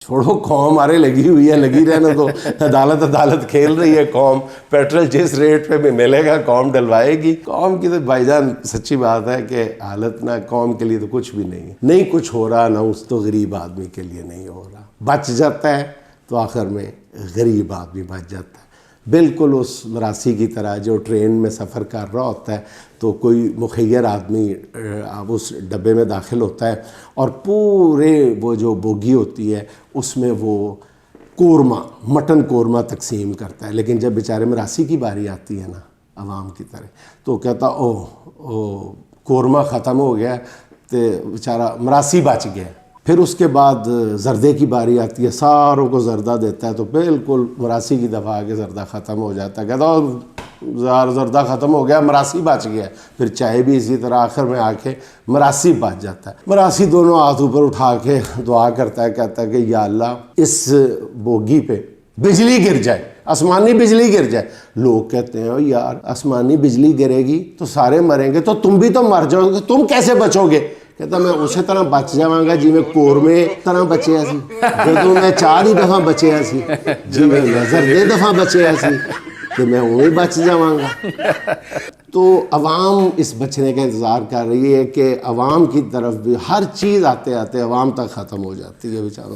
چھوڑو قوم ہمارے لگی ہوئی ہے، لگی رہنا دو، عدالت کھیل رہی ہے قوم، پیٹرول جس ریٹ پہ بھی ملے گا قوم ڈلوائے گی۔ قوم کی تو بھائی جان سچی بات ہے کہ حالت نہ قوم کے لیے تو کچھ بھی نہیں ہے، نہیں کچھ ہو رہا، نہ اس تو غریب آدمی کے لیے نہیں ہو رہا، بچ جاتا ہے تو آخر میں غریب آدمی بچ جاتا ہے۔ بالکل اس مراسی کی طرح جو ٹرین میں سفر کر رہا ہوتا ہے تو کوئی مخیر آدمی اب اس ڈبے میں داخل ہوتا ہے اور پورے وہ جو بوگی ہوتی ہے اس میں وہ قورمہ، مٹن قورمہ تقسیم کرتا ہے، لیکن جب بیچارے مراسی کی باری آتی ہے نا عوام کی طرح تو کہتا او قورمہ ختم ہو گیا تو بیچارہ مراسی بچ گیا۔ پھر اس کے بعد زردے کی باری آتی ہے، ساروں کو زردہ دیتا ہے تو بالکل مراسی کی دفعہ آگے زردہ ختم ہو جاتا ہے، کہتا زردہ ختم ہو گیا، مراسی بچ گیا۔ پھر چائے بھی اسی طرح آخر میں آ کے مراسی بچ جاتا ہے۔ مراسی دونوں ہاتھ اوپر اٹھا کے دعا کرتا ہے، کہتا ہے کہ یا اللہ اس بوگی پہ بجلی گر جائے، آسمانی بجلی گر جائے۔ لوگ کہتے ہیں یار آسمانی بجلی گرے گی تو سارے مریں گے، تو تم بھی تو مر جاؤ گے، تم کیسے بچو گے؟ کہتا میں اسی طرح بچ جاواں گا جی میں قورمے طرح بچیا سی، جدوں میں 4 ہی دفعہ بچیا سی، جی میں زردے دفعہ بچیا سی تو میں وہی بچ جاواں گا۔ تو عوام اس بچنے کا انتظار کر رہی ہے کہ عوام کی طرف بھی ہر چیز آتے آتے عوام تک ختم ہو جاتی ہے بیچاروں۔